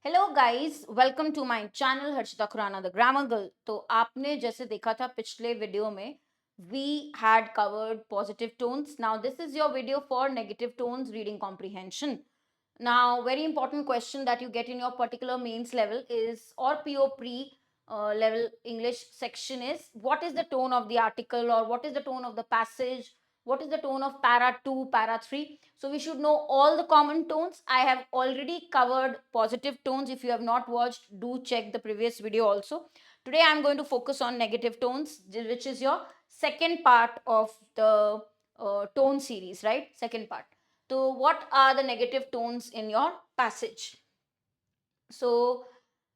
Hello guys, welcome to my channel Harshita Khurana the grammar girl. तो आपने जैसे देखा था पिछले वीडियो में we had covered positive tones. Now this is your video for negative tones reading comprehension. Now, very important question that you get in your particular mains level is or PO pre level English section is what is the tone of the article or what is the tone of the passage? What is the tone of para 2, para 3? So we should know all the common tones. I have already covered positive tones. If you have not watched, do check the previous video also. Today I am going to focus on negative tones, which is your second part of the tone series, right? Second part. So what are the negative tones in your passage? So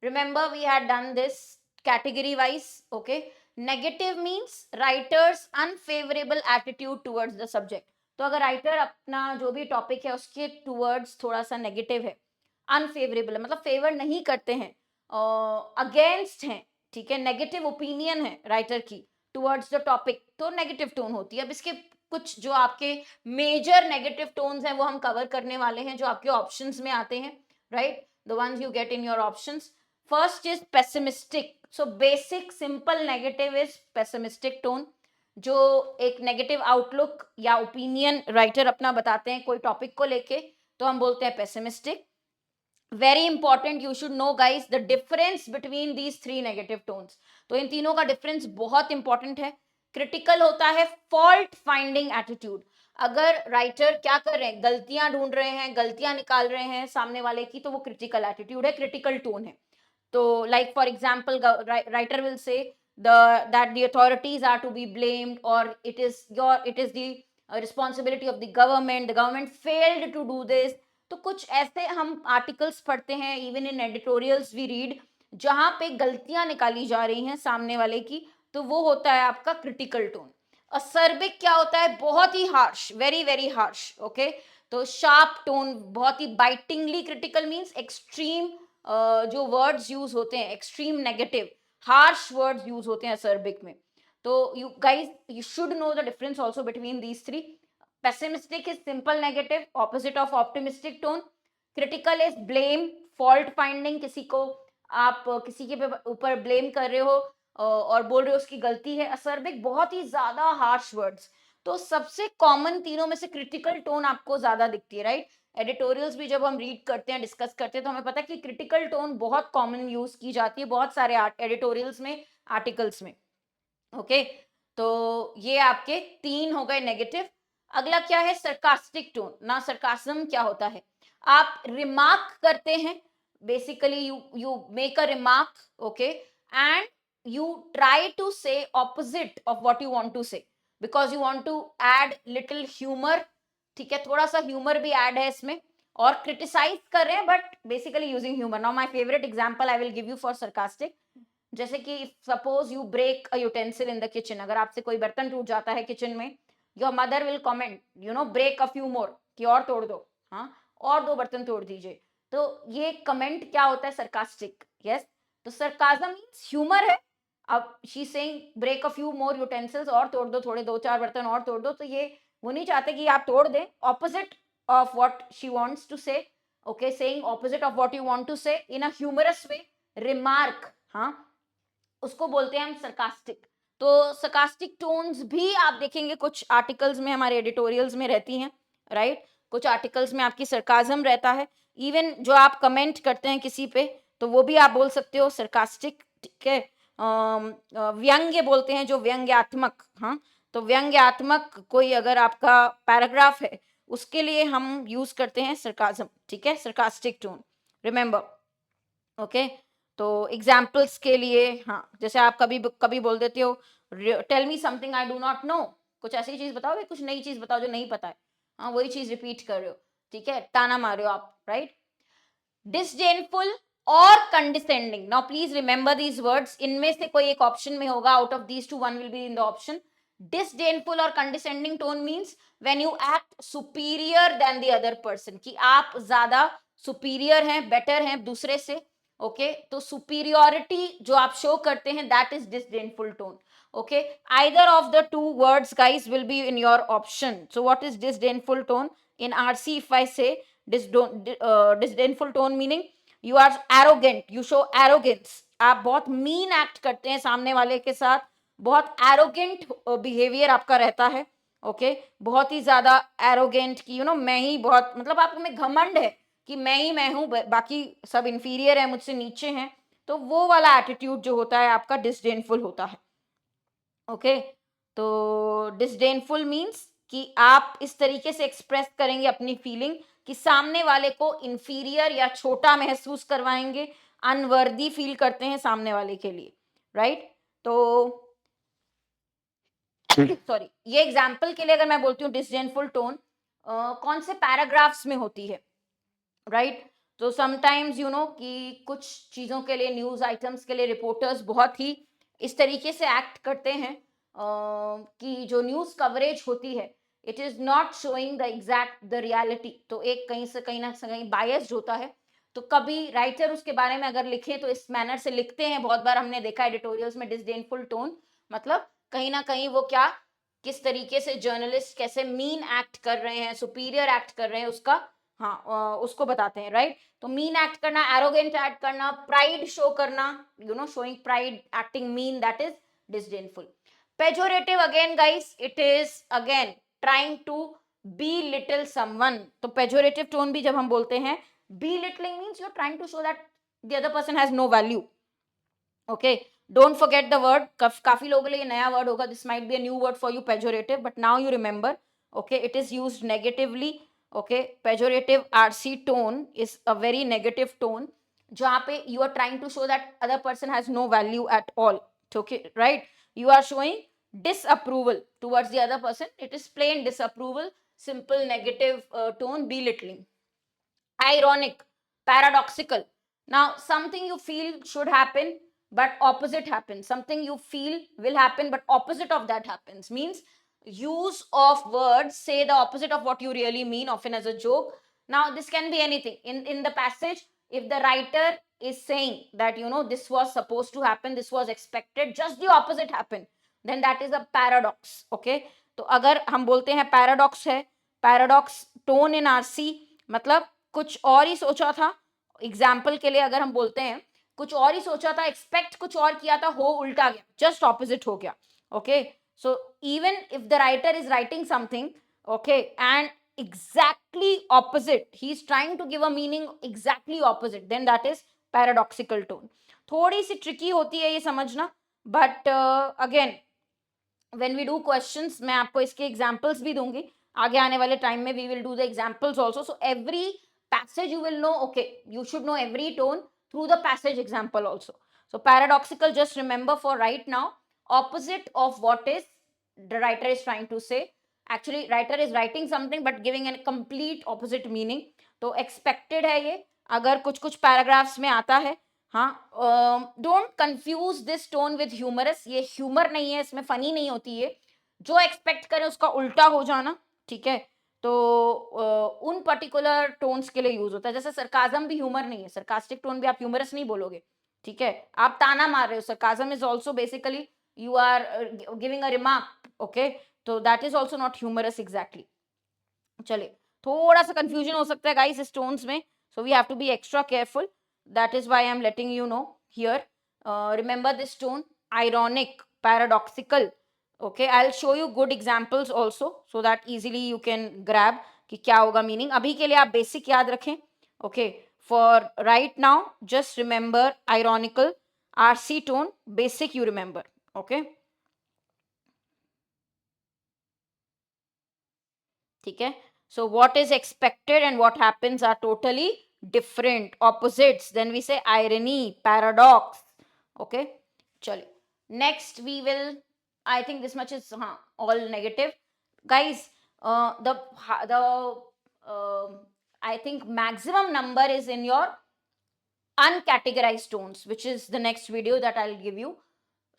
remember we had done this category wise. Okay, negative means writer's unfavorable attitude towards the subject. तो अगर writer अपना जो भी topic है उसके towards थोड़ा सा negative है, अनफेवरेबल है, मतलब फेवर नहीं करते हैं, अगेंस्ट हैं, ठीक है, नेगेटिव ओपिनियन है राइटर की टूवर्ड्स द टॉपिक, तो नेगेटिव टोन होती है। अब इसके कुछ जो आपके मेजर नेगेटिव टोन्स हैं वो हम कवर करने वाले हैं, जो आपके ऑप्शंस में आते हैं, right? The ones you get in your options. First is pessimistic. So basic simple negative is pessimistic tone. जो एक नेगेटिव आउटलुक या ओपिनियन राइटर अपना बताते हैं कोई टॉपिक को लेके, तो हम बोलते हैं pessimistic. Very important, you should know guys the difference between these three negative tones. तो इन तीनों का डिफरेंस बहुत इंपॉर्टेंट है। क्रिटिकल होता है फॉल्ट फाइंडिंग एटीट्यूड। अगर राइटर क्या कर रहे हैं, गलतियां ढूंढ रहे हैं, गलतियां निकाल रहे हैं सामने वाले की, तो वो क्रिटिकल एटीट्यूड है, क्रिटिकल टोन है। तो like for example writer will say that the authorities are to be blamed, or it is the responsibility of the government failed to do this। तो कुछ ऐसे हम आर्टिकल्स पढ़ते हैं, even in editorials we read, जहां पे गलतियां निकाली जा रही हैं सामने वाले की, तो वो होता है आपका क्रिटिकल टोन। असर्बिक क्या होता है, बहुत ही harsh, very very harsh. Okay, तो शार्प टोन, बहुत ही बाइटिंगली क्रिटिकल मीन्स एक्सट्रीम, जो वर्ड्स यूज होते हैं extreme negative harsh words use होते हैं असर्बिक में। तो you guys you should know the difference also between these three. Pessimistic is simple negative, opposite of optimistic tone. Critical is blame, fault finding, किसी को आप किसी के ऊपर ब्लेम कर रहे हो और बोल रहे हो उसकी गलती है। असर्बिक बहुत ही ज्यादा हार्श वर्ड्स। तो सबसे कॉमन तीनों में से क्रिटिकल टोन आपको ज्यादा दिखती है, राइट? एडिटोरियल्स भी जब हम रीड करते हैं, डिस्कस करते हैं, तो हमें पता है कि क्रिटिकल टोन बहुत कॉमन यूज की जाती है बहुत सारे एडिटोरियल्स में, आर्टिकल्स में। ओके, तो ये आपके तीन हो गए नेगेटिव। अगला क्या है, सरकास्टिक टोन। ना सरकास्म क्या होता है, आप रिमार्क करते हैं, basically you make a remark, okay, and you try to say opposite of what you want to say, because you want to add little humour, ठीक है, थोड़ा सा ह्यूमर भी ऐड है इसमें, और क्रिटिसाइज कर रहे हैं but basically using humour. Now my favourite example I will give you for sarcastic. जैसे कि suppose you break a utensil in the kitchen, अगर आपसे कोई बर्तन टूट जाता है किचन में, your mother will comment, you know, break a few more, कि और तोड़ दो, हाँ, और दो बर्तन तोड़ दीजिए। तो ये कमेंट क्या होता है, सरकास्टिक। यस, तो सरकाजम मींस ह्यूमर है। अब she saying break a few more utensils, और तोड़ दो, थोड़े दो चार बर्तन और तोड़ दो, तो ये वो नहीं चाहते कि आप तोड़ दें, opposite of what she wants to say. Okay, saying opposite of what you want to say in a humorous way, remark, हाँ, उसको बोलते हैं हम सरकास्टिक। तो सरकास्टिक टोन्स भी आप देखेंगे कुछ आर्टिकल्स में, हमारे एडिटोरियल्स में रहती हैं, राइट? कुछ आर्टिकल्स में आपकी सरकाजम रहता है। इवन जो आप कमेंट करते हैं किसी पे, तो वो भी आप बोल सकते हो सरकास्टिक, ठीक है। व्यंग्य बोलते हैं, जो व्यंग्यात्मक, हाँ, तो व्यंग्यात्मक कोई अगर आपका पैराग्राफ है, उसके लिए हम यूज करते हैं सरकाजम, ठीक है, सरकास्टिक टोन, रिमेंबर। ओके, तो एग्जाम्पल्स के लिए, हाँ, जैसे आप कभी कभी बोल देते हो, tell me something I do not know, कुछ ऐसी चीज बताओ, कुछ नई चीज बताओ जो नहीं पता है, हाँ, वही चीज रिपीट कर रहे हो, ठीक है, ताना मार रहे हो आप, राइट? डिसडेनफुल और condescending. Now please remember these words, इनमें से कोई एक ऑप्शन में होगा, out of these two one will be in the option. Disdainful और condescending tone means when you act superior then the other person, कि आप ज्यादा सुपीरियर हैं, बेटर हैं दूसरे से। ओके, तो सुपीरियोरिटी जो आप शो करते हैं, that is disdainful tone. Okay, either of the two words guys will be in your option. So what is disdainful tone? In RC, if I say disdainful tone meaning you are arrogant, you show arrogance, आप बहुत mean act करते हैं सामने वाले के साथ, बहुत arrogant behaviour आपका रहता है, ओके बहुत ही ज्यादा एरोगेंट कि यू नो मैं ही बहुत, मतलब आप में घमंड है कि मैं ही मैं हूं, बाकी सब इंफीरियर है, मुझसे नीचे हैं, तो वो वाला एटीट्यूड जो होता है आपका डिसडेनफुल होता है, ओके। तो डिसडेनफुल मीन्स कि आप इस तरीके से एक्सप्रेस करेंगे अपनी फीलिंग कि सामने वाले को इंफीरियर या छोटा महसूस करवाएंगे, अनवर्दी फील करते हैं सामने वाले के लिए, राइट। तो सॉरी, ये एग्जाम्पल के लिए अगर मैं बोलती हूँ डिसडेनफुल टोन कौन से पैराग्राफ्स में होती है, राइट। तो समटाइम्स यू नो कि कुछ चीजों के लिए, न्यूज आइटम्स के लिए रिपोर्टर्स बहुत ही इस तरीके से एक्ट करते हैं कि जो न्यूज कवरेज होती है it is not showing the exact the reality, तो एक कहीं से कहीं ना कहीं बायस्ड होता है। तो कभी राइटर उसके बारे में अगर लिखे तो इस मैनर से लिखते हैं, बहुत बार हमने देखा एडिटोरियल्स में डिसडेनफुल टोन, मतलब कहीं ना कहीं वो क्या, किस तरीके से जर्नलिस्ट कैसे मीन एक्ट कर रहे हैं, सुपीरियर एक्ट कर रहे हैं उसका, हाँ उसको बताते हैं, राइट। तो मीन एक्ट करना, एरोगेंट एक्ट करना, प्राइड शो करना, you know showing pride, acting mean, that is disdainful. Pejorative again guys, it is again trying to belittle someone. तो pejorative tone भी जब हम बोलते हैं, belittling means you're trying to show that the other person has no value. Okay, don't forget the word, काफी लोगों के लिए नया वर्ड होगा, this might be a new word for you, pejorative, but now you remember, okay, it is used negatively. Okay, pejorative RC tone is a very negative tone जहाँ पे you are trying to show that other person has no value at all. Okay, right, you are showing disapproval towards the other person, it is plain disapproval, simple negative tone, belittling. Ironic, paradoxical. Now something you feel should happen but opposite happens, something you feel will happen but opposite of that happens, means use of words say the opposite of what you really mean, often as a joke. Now this can be anything in the passage. If the writer is saying that you know this was supposed to happen, this was expected, just the opposite happened, then that is a paradox. Okay, तो अगर हम बोलते हैं paradox है, paradox tone in RC, मतलब कुछ और ही सोचा था, एग्जाम्पल के लिए अगर हम बोलते हैं कुछ और ही सोचा था, एक्सपेक्ट कुछ और किया था, हो उल्टा गया, जस्ट ऑपोजिट हो गया। Okay, so even if the writer is writing something, okay, and exactly opposite, he is trying to give a meaning exactly opposite, then that is paradoxical tone. थोड़ी सी ट्रिकी होती है ये समझना, but again when we do questions मैं आपको इसके examples भी दूंगी, आगे आने वाले टाइम में we will do the examples also, so every passage you will know, okay, you should know every tone through the passage example also. So paradoxical, just remember for right now, opposite of what is the writer is trying to say, actually writer is writing something but giving a complete opposite meaning. तो expected है ये, अगर कुछ कुछ paragraphs में आता है, हाँ, don't confuse this tone with humorous, ये ह्यूमर नहीं है, इसमें फनी नहीं होती है, जो एक्सपेक्ट करें उसका उल्टा हो जाना, ठीक है। तो उन पर्टिकुलर टोन्स के लिए यूज होता है, जैसे सरकाजम भी ह्यूमर नहीं है, सरकास्टिक टोन भी आप ह्यूमरस नहीं बोलोगे, ठीक है, आप ताना मार रहे हो, sarcasm is also basically you are giving a remark, okay, तो that is also not humorous exactly. चलिए, थोड़ा सा कंफ्यूजन हो सकता है गाइस इस टोन्स में, so we have to be extra careful, that is why I am letting you know here. Remember this tone, ironic, paradoxical. Okay, I'll show you good examples also so that easily you can grab कि क्या होगा meaning, अभी के लिए आप basic याद रखें। Okay, for right now just remember ironical, RC tone, basic you remember. Okay, ठीक है, so what is expected and what happens are totally different, opposites, then we say irony, paradox. Okay, चलिए next we will, I think this much is all negative guys. The uh, I think maximum number is in your uncategorized tones, which is the next video that I'll give you.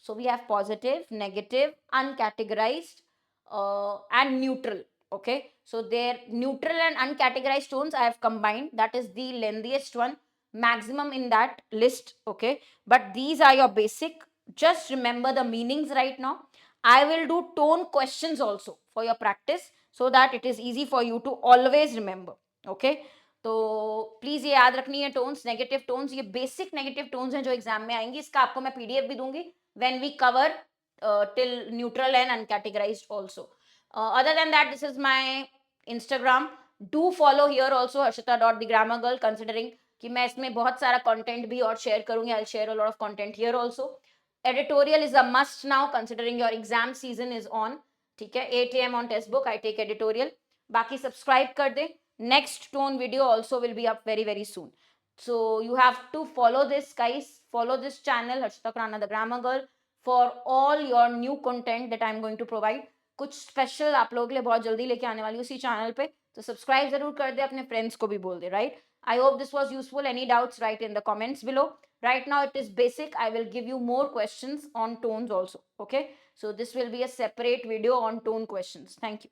So we have positive, negative, uncategorized, and neutral. Okay, so their neutral and uncategorized tones I have combined. That is the lengthiest one, maximum in that list. Okay, but these are your basic. Just remember the meanings right now. I will do tone questions also for your practice so that it is easy for you to always remember. Okay, तो please ये याद रखनी है, tones, negative tones, ये basic negative tones हैं जो exam में आएंगी। इसका आपको मैं पीडीएफ भी दूंगी when we cover till neutral and uncategorized also. Other than that, this is my Instagram. Do follow here also, harshita.thegrammargirl, considering कि मैं इसमें बहुत सारा कंटेंट भी और शेयर करूंगी. I'll share a lot of content here also. Editorial is a must now, considering your exam season is on. ठीक है, 8 AM on textbook I take editorial. बाकी सब्सक्राइब कर दें. Next tone video also will be up very very soon. So you have to follow this, guys. Follow this channel, Harshita Khurana, the Grammar Girl, for all your new content that I'm going to provide. कुछ special आप लोगों के लिए बहुत जल्दी लेके आने वाली हूँ उसी चैनल पे, तो सब्सक्राइब जरूर कर दे, अपने फ्रेंड्स को भी बोल दे, right? I hope this was useful. Any doubts, write in the comments below. Right now it is basic. I will give you more questions on tones also. Okay, so this will be a separate video on tone questions. Thank you.